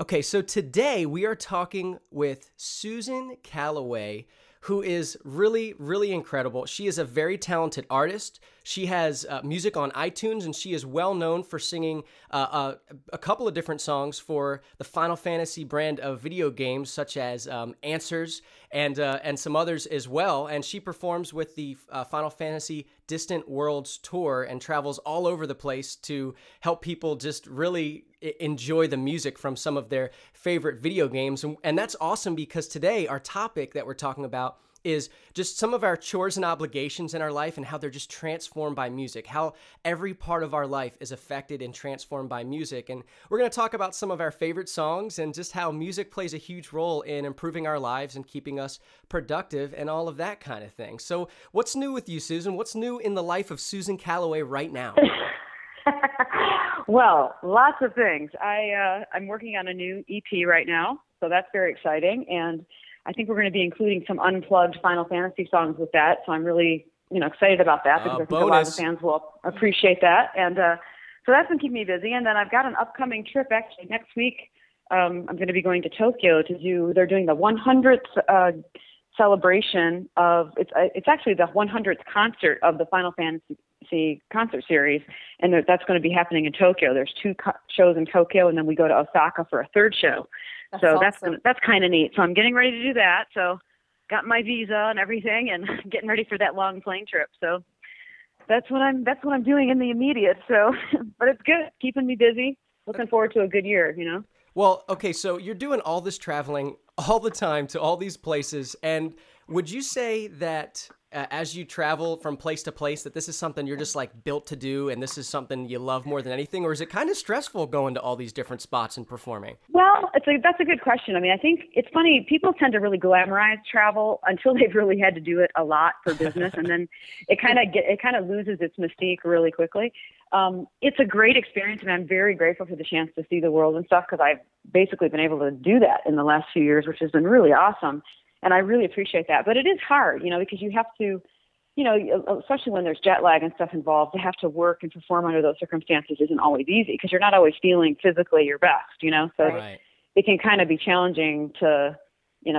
Okay, so today we are talking with Susan Callaway, who is really, really incredible. She is a very talented artist. She has music on iTunes, and she is well known for singing a couple of different songs for the Final Fantasy brand of video games, such as Answers and some others as well. And she performs with the Final Fantasy Distant Worlds tour and travels all over the place to help people just really enjoy the music from some of their favorite video games. And that's awesome because today our topic that we're talking about is just some of our chores and obligations in our life and how they're just transformed by music, how every part of our life is affected and transformed by music. And we're going to talk about some of our favorite songs and just how music plays a huge role in improving our lives and keeping us productive and all of that kind of thing. So what's new with you, Susan? What's new in the life of Susan Callaway right now? Well, lots of things. I'm working on a new EP right now, so that's very exciting. And I think we're going to be including some unplugged Final Fantasy songs with that. So I'm really, excited about that because I think a lot of the fans will appreciate that. And so that's been keeping me busy. And then I've got an upcoming trip actually next week. I'm going to be going to Tokyo they're doing the 100th celebration of, it's actually the 100th concert of the Final Fantasy concert series, and that's going to be happening in Tokyo. There's two shows in Tokyo, and then we go to Osaka for a third show. That's awesome. That's kind of neat. So I'm getting ready to do that. So got my visa and everything, and getting ready for that long plane trip. So that's what I'm doing in the immediate. So, but it's good, keeping me busy. Looking forward to a good year. Well, okay, so you're doing all this traveling all the time to all these places, and would you say that as you travel from place to place that this is something you're just like built to do and this is something you love more than anything, or is it kind of stressful going to all these different spots and performing? Well, that's a good question. I mean, I think it's funny, people tend to really glamorize travel until they've really had to do it a lot for business, and then it kind of loses its mystique really quickly. It's a great experience, and I'm very grateful for the chance to see the world and stuff, because I've basically been able to do that in the last few years, which has been really awesome. And I really appreciate that. But it is hard, because you have to, especially when there's jet lag and stuff involved, to have to work and perform under those circumstances isn't always easy, because you're not always feeling physically your best, So right. It can kind of be challenging to,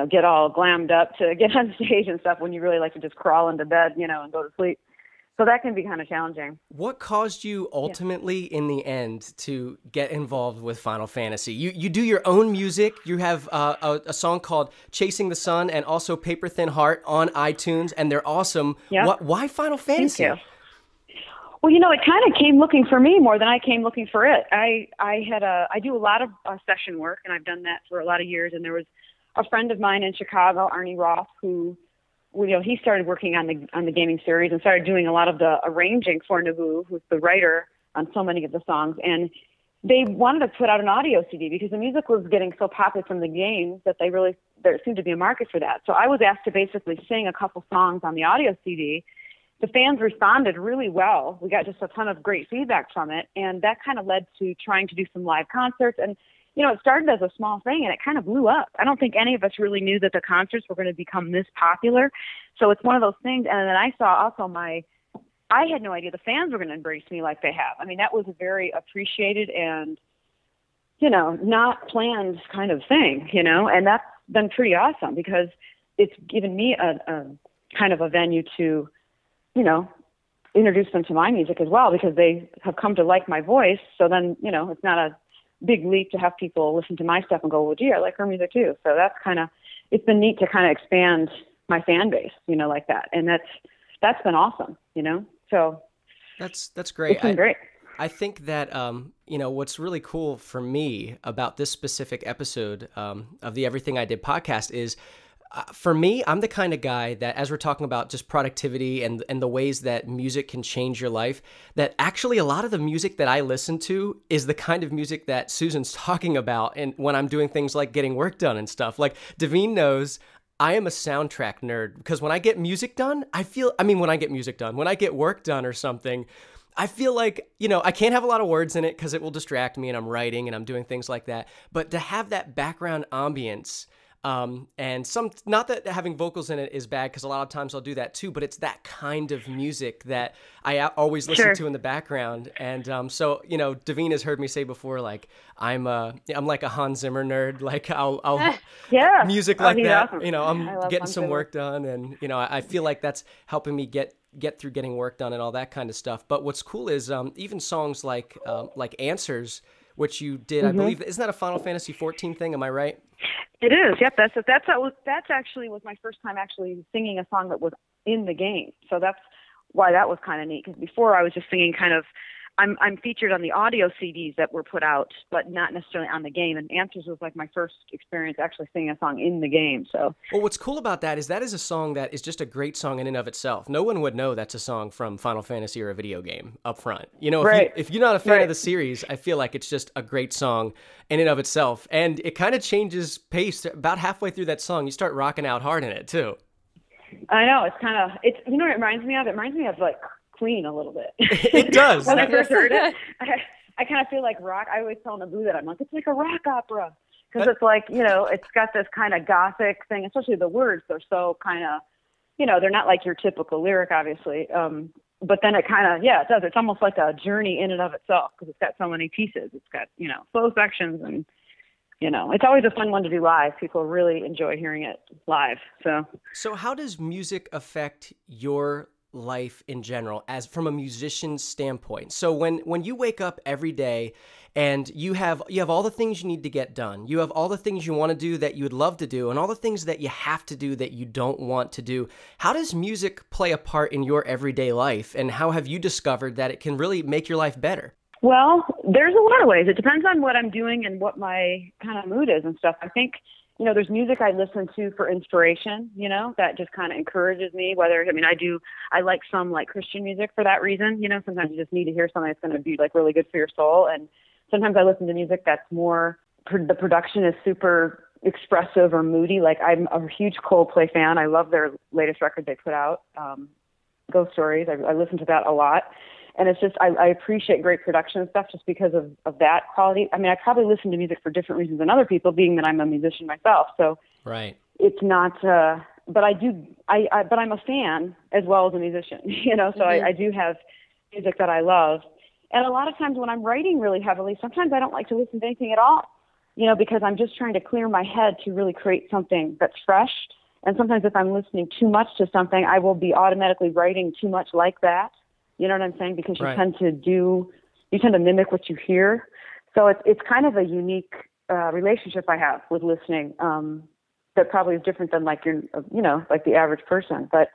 get all glammed up to get on stage and stuff when you really like to just crawl into bed, and go to sleep. So that can be kind of challenging. What caused you ultimately in the end to get involved with Final Fantasy? You do your own music. You have a song called Chasing the Sun and also Paper Thin Heart on iTunes, and they're awesome. Yeah. Why Final Fantasy? Thank you. Well, it kind of came looking for me more than I came looking for it. I do a lot of session work, and I've done that for a lot of years. And there was a friend of mine in Chicago, Arnie Roth, who he started working on the gaming series and started doing a lot of the arranging for Naboo, who's the writer on so many of the songs. And they wanted to put out an audio CD because the music was getting so popular from the games that there seemed to be a market for that. So I was asked to basically sing a couple songs on the audio CD. The fans responded really well. We got just a ton of great feedback from it. And that kind of led to trying to do some live concerts. And it started as a small thing, and it kind of blew up. I don't think any of us really knew that the concerts were going to become this popular. So it's one of those things. And then I saw also I had no idea the fans were going to embrace me like they have. I mean, that was a very appreciated and, not planned kind of thing, and that's been pretty awesome because it's given me a kind of a venue to, introduce them to my music as well, because they have come to like my voice. So then, it's not a big leap to have people listen to my stuff and go, well, gee, I like her music too. So that's it's been neat to kind of expand my fan base, like that. And that's been awesome, so that's great. It's been great. I think that, what's really cool for me about this specific episode of the Everything I Did podcast is, for me, I'm the kind of guy that, as we're talking about just productivity and the ways that music can change your life, that actually a lot of the music that I listen to is the kind of music that Susan's talking about. And when I'm doing things like getting work done and stuff, like Daveen knows I am a soundtrack nerd, because when I get music done, when I get work done or something, I feel like, I can't have a lot of words in it because it will distract me and I'm writing and I'm doing things like that. But to have that background ambience, And not that having vocals in it is bad, because a lot of times I'll do that too, but it's that kind of music that I always listen to in the background. And so, you know, Davina has heard me say before, like, I'm like a Hans Zimmer nerd. Like I'll music like that, awesome. You know, I'm getting some work done, and, you know, I feel like that's helping me get through getting work done and all that kind of stuff. But what's cool is even songs like Answers, which you did, I believe, isn't that a Final Fantasy 14 thing? Am I right? It is. Yep. That's actually was my first time actually singing a song that was in the game. So that's why that was kind of neat. Because before I was just singing kind of, I'm featured on the audio CDs that were put out, but not necessarily on the game. And Answers was like my first experience actually singing a song in the game. So, well, what's cool about that is a song that is just a great song in and of itself. No one would know that's a song from Final Fantasy or a video game up front. You know, if you're not a fan of the series, I feel like it's just a great song in and of itself. And it kind of changes pace about halfway through that song. You start rocking out hard in it too. I know, it's you know what it reminds me of? It reminds me of like Queen a little bit. It does. When I first heard it, I kind of feel like rock. I always tell Naboo that I'm like, it's like a rock opera, because it's like, you know, it's got this kind of gothic thing, especially the words. They're so kind of, you know, they're not like your typical lyric, obviously. But then it kind of, it does. It's almost like a journey in and of itself, because it's got so many pieces. It's got, you know, slow sections, and, you know, it's always a fun one to do live. People really enjoy hearing it live. So how does music affect your life in general, as from a musician's standpoint? So when you wake up every day and you have all the things you need to get done, you have all the things you want to do that you would love to do, and all the things that you have to do that you don't want to do, how does music play a part in your everyday life, and how have you discovered that it can really make your life better? Well, there's a lot of ways. It depends on what I'm doing and what my kind of mood is and stuff. I think, you know, there's music I listen to for inspiration, you know, that just kind of encourages me. I like some like Christian music for that reason. You know, sometimes you just need to hear something that's going to be like really good for your soul. And sometimes I listen to music that's more, the production is super expressive or moody. Like, I'm a huge Coldplay fan. I love their latest record they put out, Ghost Stories. I listen to that a lot. And it's just, I appreciate great production and stuff just because of that quality. I mean, I probably listen to music for different reasons than other people, being that I'm a musician myself. So it's not, but I'm a fan as well as a musician, you know, so I do have music that I love. And a lot of times when I'm writing really heavily, sometimes I don't like to listen to anything at all, you know, because I'm just trying to clear my head to really create something that's fresh. And sometimes if I'm listening too much to something, I will be automatically writing too much like that. You know what I'm saying? Because you tend to mimic what you hear. So it's kind of a unique relationship I have with listening that probably is different than like like the average person. But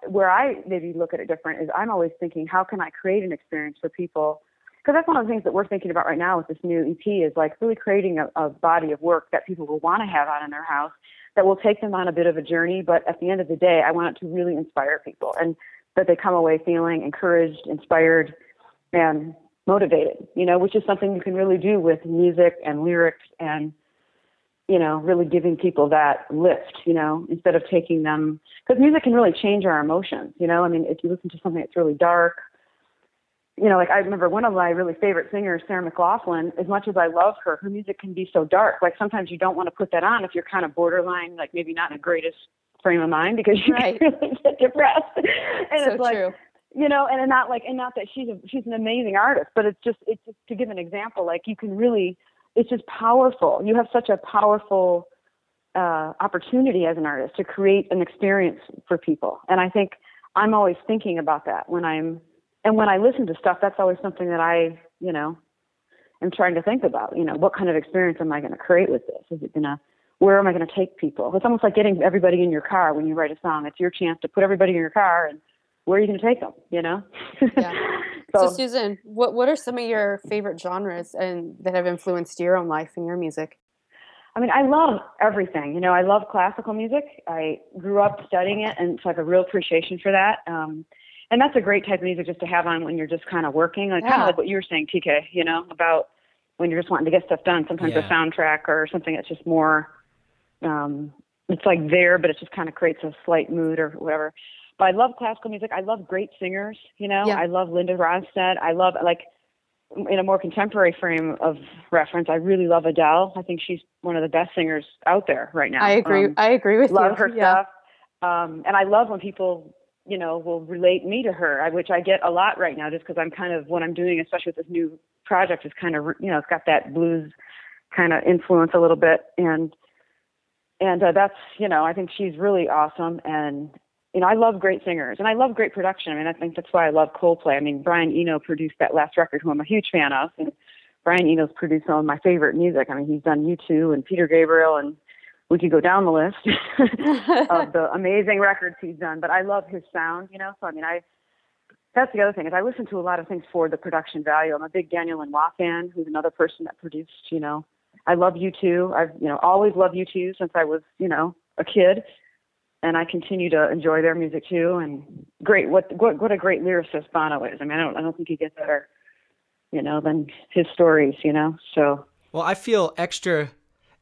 where I maybe look at it different is I'm always thinking, how can I create an experience for people? Because that's one of the things that we're thinking about right now with this new EP is like really creating a body of work that people will want to have out in their house, that will take them on a bit of a journey. But at the end of the day, I want it to really inspire people, and that they come away feeling encouraged, inspired, and motivated, you know, which is something you can really do with music and lyrics and, you know, really giving people that lift, you know, instead of taking them, because music can really change our emotions, you know. I mean, if you listen to something that's really dark, you know, like I remember one of my really favorite singers, Sarah McLachlan, as much as I love her, her music can be so dark. Like sometimes you don't want to put that on if you're kind of borderline, like maybe not in the greatest frame of mind, because you can really get depressed. And so it's like, true. You know, and not that she's an amazing artist, but it's just to give an example, like you can really, it's just powerful. You have such a powerful opportunity as an artist to create an experience for people. And I think I'm always thinking about that when I listen to stuff. That's always something that I, you know, am trying to think about, you know, what kind of experience am I going to create with this? Is it going to, where am I going to take people? It's almost like getting everybody in your car when you write a song. It's your chance to put everybody in your car, and where are you going to take them, you know? Yeah. So Susan, what are some of your favorite genres and that have influenced your own life and your music? I mean, I love everything. You know, I love classical music. I grew up studying it, and so I have a real appreciation for that. And that's a great type of music just to have on when you're just kind of working, like kind of like what you were saying, TK, you know, about when you're just wanting to get stuff done. Sometimes a soundtrack or something that's just more, it's like there, but it just kind of creates a slight mood or whatever. But I love classical music. I love great singers, you know. I love Linda Ronstadt. I love, like, in a more contemporary frame of reference, I really love Adele. I think she's one of the best singers out there right now. I agree. I agree with you. Love her stuff. And I love when people, will relate me to her, which I get a lot right now, just because I'm kind of, what I'm doing, especially with this new project, is kind of, it's got that blues kind of influence a little bit. And that's, I think she's really awesome. And, I love great singers and I love great production. I mean, I think that's why I love Coldplay. I mean, Brian Eno produced that last record, who I'm a huge fan of. And Brian Eno's produced some of my favorite music. I mean, he's done U2 and Peter Gabriel, and we could go down the list of the amazing records he's done. But I love his sound, So, I mean, that's the other thing, is I listen to a lot of things for the production value. I'm a big Daniel Lanois fan, who's another person that produced, I love U2. I've, always loved U2 since I was, a kid. And I continue to enjoy their music too. And great, what a great lyricist Bono is. I mean, I don't think he gets better, than his stories, So. Well, I feel extra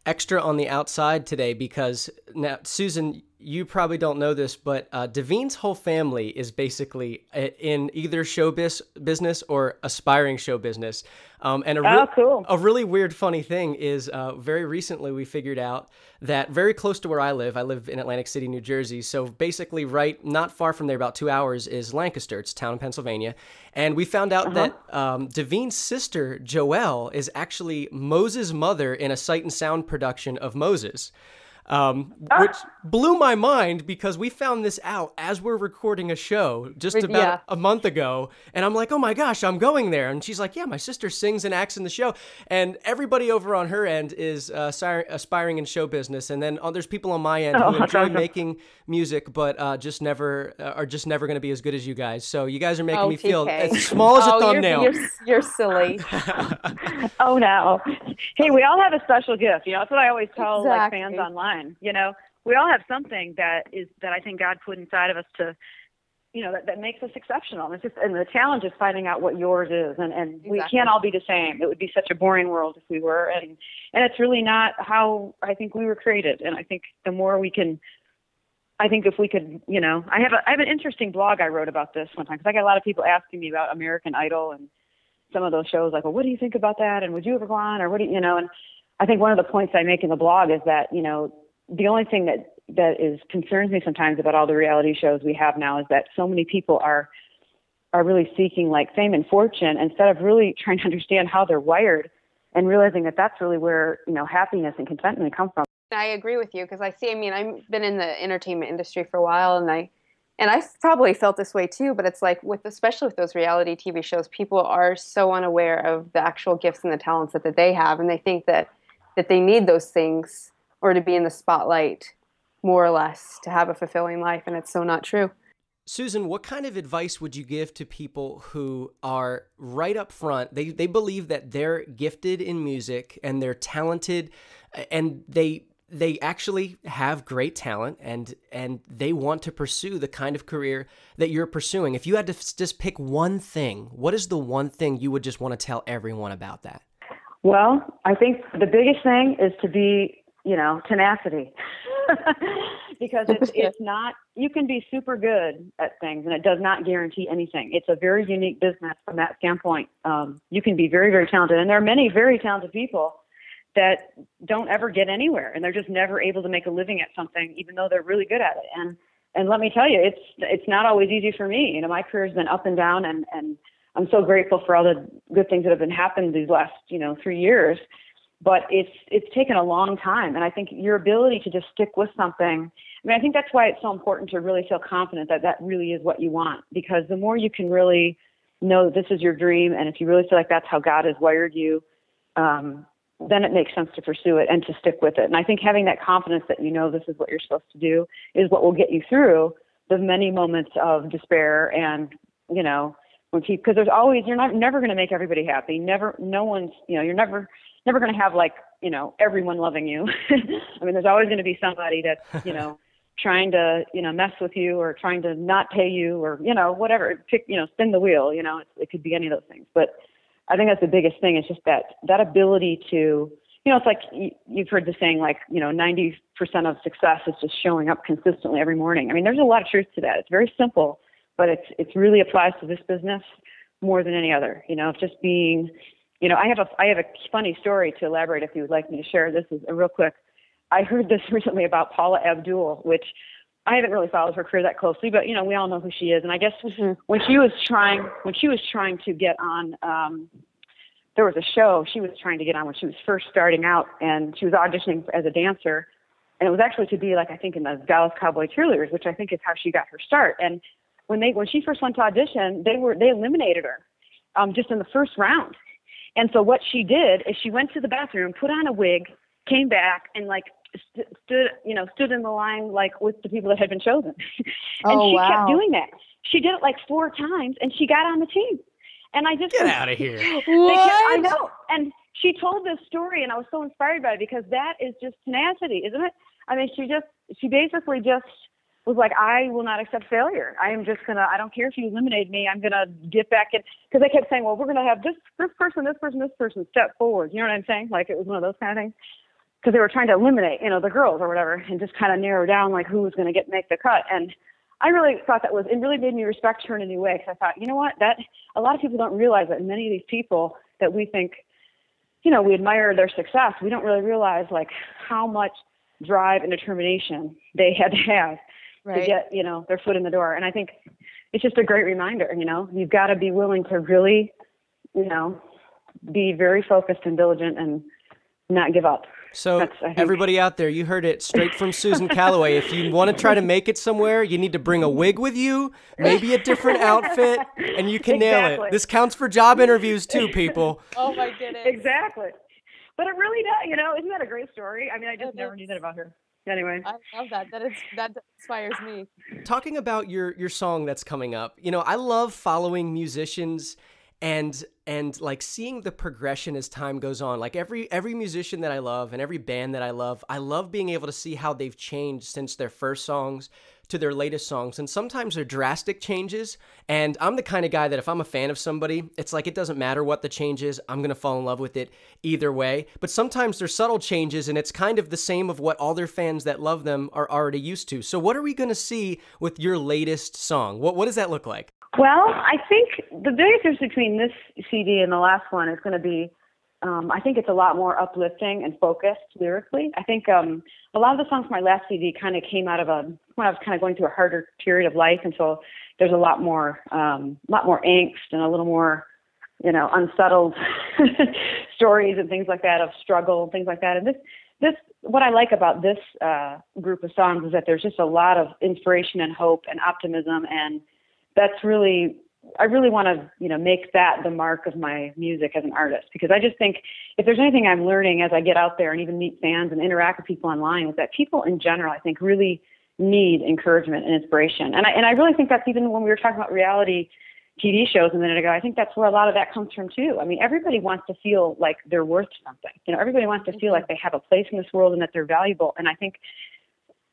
on the outside today because now, Susan, you probably don't know this, but Daveen's whole family is basically in either business or aspiring show business. And cool. A really weird, funny thing is very recently we figured out that very close to where I live in Atlantic City, New Jersey. So basically not far from there, about 2 hours, is Lancaster. It's a town in Pennsylvania. And we found out that Daveen's sister, Joelle, is actually Moses' mother in a Sight and Sound production of Moses. Which blew my mind because we found this out as we're recording a show just about a month ago. And I'm like, oh my gosh, I'm going there. And she's like, yeah, my sister sings and acts in the show. And everybody over on her end is aspiring in show business. And then there's people on my end who enjoy making music, but are just never going to be as good as you guys. So you guys are making me feel as small as a thumbnail. You're silly. Oh, no. Hey, we all have a special gift. That's what I always tell fans online. We all have something that I think God put inside of us to, that makes us exceptional. And the challenge is finding out what yours is. And we can't all be the same. It would be such a boring world if we were. And it's really not how I think we were created. And I think the more we can, if we could, I have an interesting blog I wrote about this one time, because I got a lot of people asking me about American Idol and some of those shows, like, well, what do you think about that? And would you ever go on? Or what do you, and I think one of the points I make in the blog is that, the only thing that concerns me sometimes about all the reality shows we have now is that so many people are really seeking like fame and fortune instead of really trying to understand how they're wired and realizing that that's really where, happiness and contentment come from. I agree with you because I've been in the entertainment industry for a while, and I've probably felt this way too, but it's like especially with those reality TV shows, people are so unaware of the actual gifts and the talents that they have, and they think that they need those things or to be in the spotlight, more or less, to have a fulfilling life, and it's so not true. Susan, what kind of advice would you give to people who are right up front? They believe that they're gifted in music and they're talented, and they actually have great talent, and they want to pursue the kind of career that you're pursuing. If you had to just pick one thing, what is the one thing you would just want to tell everyone about that? Well, I think the biggest thing is to be tenacity, because it's not, you can be super good at things and it does not guarantee anything. It's a very unique business from that standpoint. You can be very, very talented, and there are many very talented people that don't ever get anywhere, and they're just never able to make a living at something, even though they're really good at it. And let me tell you, it's not always easy for me. My career's been up and down, and I'm so grateful for all the good things that have been happening these last, 3 years. But it's taken a long time. And I think your ability to just stick with something, I think that's why it's so important to really feel confident that that really is what you want. Because the more you can really know that this is your dream, and if you really feel like that's how God has wired you, then it makes sense to pursue it and to stick with it. And I think having that confidence that this is what you're supposed to do is what will get you through the many moments of despair and, because there's always, you're never going to make everybody happy. You're never going to have everyone loving you. There's always going to be somebody that's, trying to, mess with you or trying to not pay you or, whatever, spin the wheel, it could be any of those things. But I think that's the biggest thing is just that ability to, it's like you've heard the saying, 90% of success is just showing up consistently every morning. There's a lot of truth to that. It's very simple, but it really applies to this business more than any other, of just being, I have a funny story to elaborate if you would like me to share. This is a real quick. I heard this recently about Paula Abdul, which I haven't really followed her career that closely, but we all know who she is. And I guess when she was trying to get on, there was a show she was trying to get on when she was first starting out, and she was auditioning as a dancer. And it was actually to be like, I think in the Dallas Cowboy Cheerleaders, which I think is how she got her start. And when she first went to audition, they eliminated her just in the first round. And so what she did is she went to the bathroom, put on a wig, came back, and like stood in the line like with the people that had been chosen. And she kept doing that. She did it like 4 times, and she got on the team. And I just get out of here. I know. And she told this story, and I was so inspired by it because that is just tenacity, isn't it? I mean, she basically just was like, I will not accept failure. I am just I don't care if you eliminate me, I'm going to get back in. Because they kept saying, well, we're going to have this person step forward. You know what I'm saying? Like it was one of those kind of things. Because they were trying to eliminate, the girls or whatever, and just kind of narrow down like who was going to make the cut. And I really thought it really made me respect her in a new way. Because I thought, you know what, that a lot of people don't realize that many of these people that we think, we admire their success, we don't really realize like how much drive and determination they had to have to get, their foot in the door. And I think it's just a great reminder, you've got to be willing to really, be very focused and diligent and not give up. So everybody out there, you heard it straight from Susan Callaway. If you want to try to make it somewhere, you need to bring a wig with you, maybe a different outfit, and you can nail it. This counts for job interviews too, people. Oh my goodness. Exactly. But it really does, isn't that a great story? I mean, I just never knew that about her. Anyway. I love that. That inspires me. Talking about your song that's coming up, I love following musicians and like seeing the progression as time goes on. Like every musician that I love and every band that I love being able to see how they've changed since their first songs to their latest songs. And sometimes they're drastic changes. And I'm the kind of guy that if I'm a fan of somebody, it's like it doesn't matter what the change is, I'm going to fall in love with it either way. But sometimes there's subtle changes, and it's kind of the same of what all their fans that love them are already used to. So what are we going to see with your latest song? What does that look like? Well, I think the biggest difference between this CD and the last one is going to be, I think it's a lot more uplifting and focused lyrically. I think a lot of the songs from my last CD kind of came out of when I was kind of going through a harder period of life, and so there's a lot more angst and a little more, unsettled stories and things like that of struggle and things like that. And this what I like about this group of songs is that there's just a lot of inspiration and hope and optimism, and that's really, I really want to, make that the mark of my music as an artist, because I just think if there's anything I'm learning as I get out there and even meet fans and interact with people online, is that people in general, I think, really need encouragement and inspiration. And I really think that's even when we were talking about reality TV shows a minute ago, I think that's where a lot of that comes from too. I mean, everybody wants to feel like they're worth something. Everybody wants to feel like they have a place in this world and that they're valuable. And I think,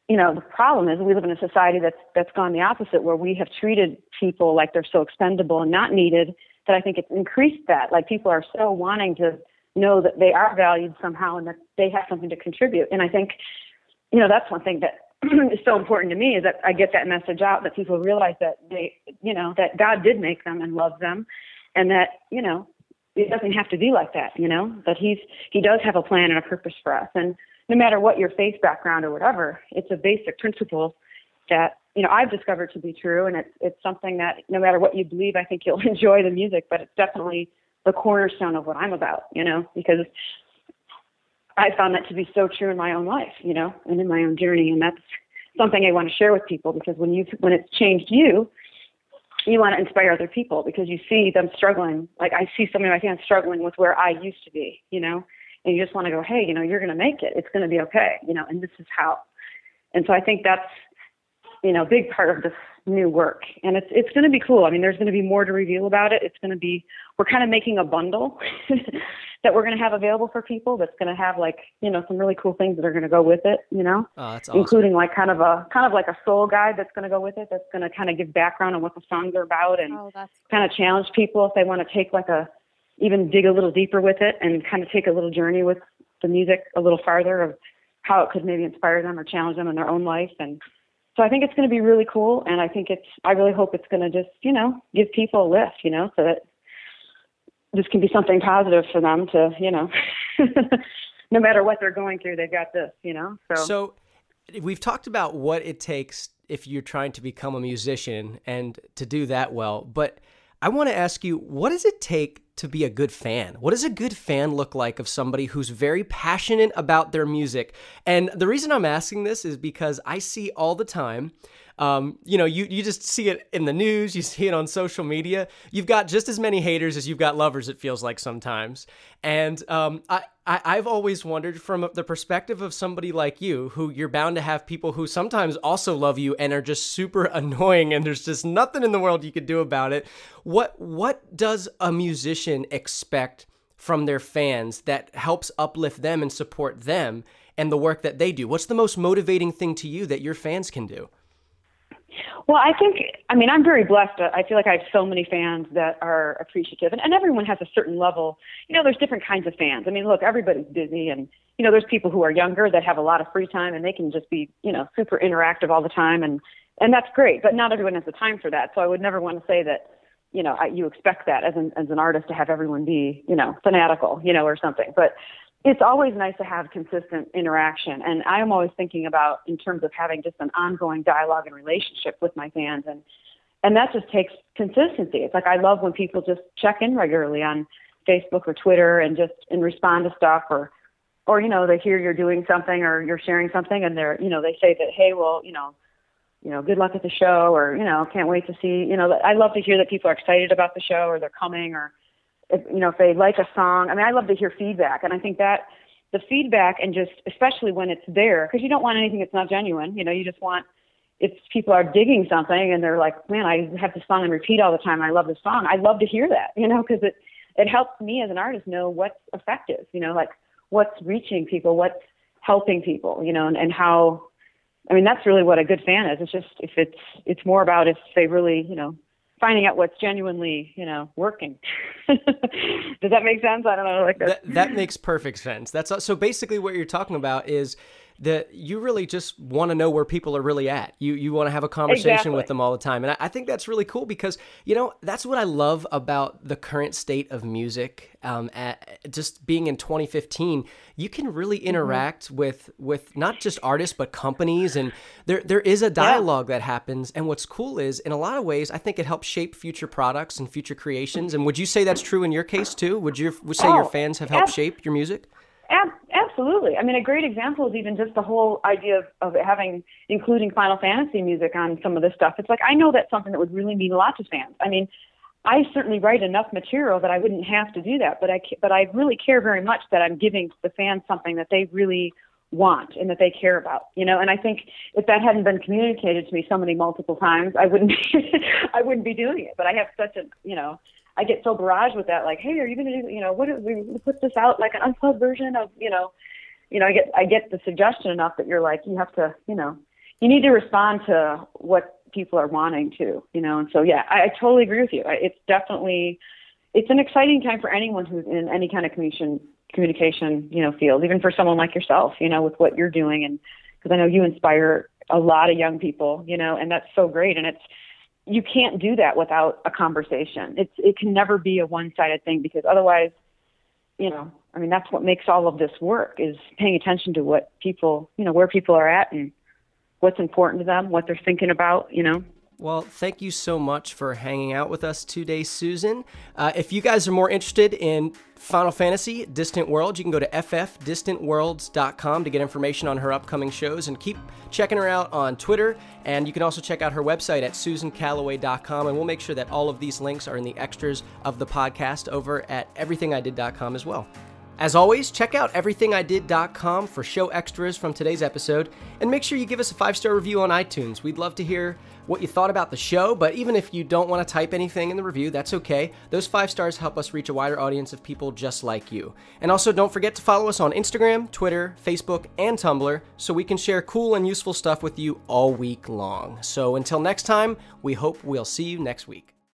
the problem is we live in a society that's gone the opposite, where we have treated people like they're so expendable and not needed, that I think it's increased that. Like people are so wanting to know that they are valued somehow and that they have something to contribute. And I think, that's one thing that is so important to me, is that I get that message out, that people realize that they, that God did make them and love them, and that, it doesn't have to be like that, that he does have a plan and a purpose for us. And no matter what your faith background or whatever, it's a basic principle that, I've discovered to be true. And it's something that no matter what you believe, I think you'll enjoy the music, but it's definitely the cornerstone of what I'm about, because I found that to be so true in my own life, and in my own journey. And that's something I want to share with people, because when it's changed you, you want to inspire other people because you see them struggling. Like I see some of my fans struggling with where I used to be, and you just want to go, hey, you're going to make it. It's going to be okay, and this is how. And so I think that's, a big part of this new work. And it's going to be cool. I mean, there's going to be more to reveal about it. It's going to be, we're kind of making a bundle that we're going to have available for people that's going to have some really cool things that are going to go with it, Oh, that's awesome. Including kind of like a soul guide that's going to go with it. That's going to kind of give background on what the songs are about, and kind of challenge people if they want to take even dig a little deeper with it and kind of take a little journey with the music a little farther of how it could maybe inspire them or challenge them in their own life. And so I think it's going to be really cool. And I really hope it's going to just, give people a lift, so that this can be something positive for them to, no matter what they're going through, they've got this, So we've talked about what it takes if you're trying to become a musician and to do that well, but I want to ask you, what does it take to be a good fan? What does a good fan look like of somebody who's very passionate about their music? And the reason I'm asking this is because I see all the time, you just see it in the news, you see it on social media. You've got just as many haters as you've got lovers, it feels like sometimes. And I've always wondered from the perspective of somebody like you, who you're bound to have people who sometimes also love you and are just super annoying and there's just nothing in the world you could do about it. What does a musician expect from their fans that helps uplift them and support them and the work that they do? What's the most motivating thing to you that your fans can do? Well, I'm very blessed. I feel like I have so many fans that are appreciative, and everyone has a certain level. There's different kinds of fans. Look, everybody's busy, and, there's people who are younger that have a lot of free time, and they can just be, super interactive all the time, and that's great, but not everyone has the time for that. So I would never want to say that, you expect that as an artist to have everyone be, fanatical, or something. But it's always nice to have consistent interaction. And I'm always thinking about in terms of having just an ongoing dialogue and relationship with my fans. And that just takes consistency. It's like, I love when people just check in regularly on Facebook or Twitter and respond to stuff or, they hear you're doing something or you're sharing something and they say that, hey, well, good luck at the show or, can't wait to see, I love to hear that people are excited about the show or they're coming or, if they like a song. I love to hear feedback. And I think that the feedback and just, especially when it's there, because you don't want anything that's not genuine, you just want, if people are digging something and they're like, man, I have this song on repeat all the time. I love this song. I love to hear that, because it helps me as an artist know what's effective, like what's reaching people, what's helping people, and how, that's really what a good fan is. It's just, if it's more about if they really, finding out what's genuinely, working. Does that make sense? I don't know. That makes perfect sense. So basically what you're talking about is that you really just want to know where people are really at. You want to have a conversation with them all the time. And I think that's really cool because, that's what I love about the current state of music. Just being in 2015, you can really interact with not just artists, but companies. And there is a dialogue that happens. And what's cool is, in a lot of ways, I think it helps shape future products and future creations. And would you say that's true in your case too? Would you say your fans have helped shape your music? Absolutely. A great example is even just the whole idea of including Final Fantasy music on some of this stuff. It's like, I know that's something that would really mean a lot to fans. I certainly write enough material that I wouldn't have to do that, but I really care very much that I'm giving the fans something that they really want and that they care about, and I think if that hadn't been communicated to me so many multiple times, I wouldn't be doing it. But I have such I get so barraged with that, like, hey, are you going to do, what if we put this out like an unplugged version of, I get the suggestion enough that you're like, you have to, you need to respond to what people are wanting to, and so, yeah, I totally agree with you. It's an exciting time for anyone who's in any kind of communication, field, even for someone like yourself, with what you're doing. And because I know you inspire a lot of young people, and that's so great. And you can't do that without a conversation. It can never be a one-sided thing because otherwise, that's what makes all of this work is paying attention to what people, where people are at and what's important to them, what they're thinking about, Well, thank you so much for hanging out with us today, Susan. If you guys are more interested in Final Fantasy Distant Worlds, you can go to ffdistantworlds.com to get information on her upcoming shows and keep checking her out on Twitter. And you can also check out her website at susancallaway.com. And we'll make sure that all of these links are in the extras of the podcast over at everythingidid.com as well. As always, check out everythingidid.com for show extras from today's episode, and make sure you give us a 5-star review on iTunes. We'd love to hear what you thought about the show, but even if you don't want to type anything in the review, that's okay. Those 5 stars help us reach a wider audience of people just like you. And also, don't forget to follow us on Instagram, Twitter, Facebook, and Tumblr so we can share cool and useful stuff with you all week long. So until next time, we hope we'll see you next week.